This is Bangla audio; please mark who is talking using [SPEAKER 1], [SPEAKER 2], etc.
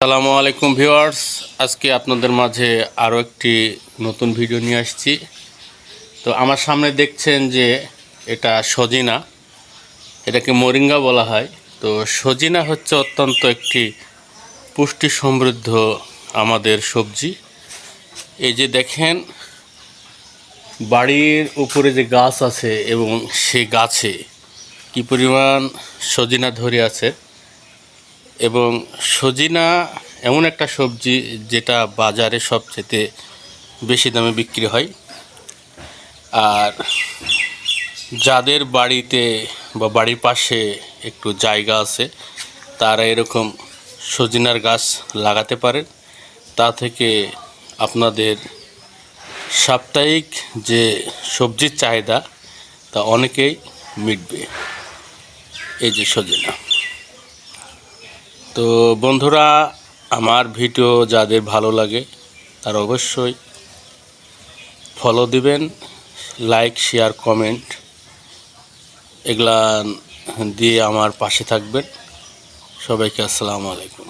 [SPEAKER 1] আসসালামু আলাইকুম ভিউয়ার্স, আজকে আপনাদের মাঝে আরও একটি নতুন ভিডিও নিয়ে আসছি। তো আমার সামনে দেখছেন যে এটা সজিনা, এটাকে মোরিঙ্গা বলা হয়। তো সজিনা হচ্ছে অত্যন্ত একটি পুষ্টি সমৃদ্ধ আমাদের সবজি। এই যে দেখেন বাড়ির উপরে যে গাছ আছে এবং সে গাছে কি পরিমাণ সজিনা ধরে আছে। এবং সজিনা এমন একটা সবজি যেটা বাজারে সবচেয়ে বেশি দামে বিক্রি হয়। আর যাদের বাড়িতে বা বাড়ির পাশে একটু জায়গা আছে তারা এরকম সজিনার গাছ লাগাতে পারেন। তা থেকে আপনাদের সাপ্তাহিক যে সবজির চাহিদা তা অনেকেই মিটবে। এই যে সজিনা। তো বন্ধুরা, আমার ভিডিও যাদের ভালো লাগে তারা অবশ্যই ফলো দিবেন, লাইক শেয়ার কমেন্ট এগুলা দিয়ে আমার পাশে থাকবেন। সবাইকে আসসালামু আলাইকুম।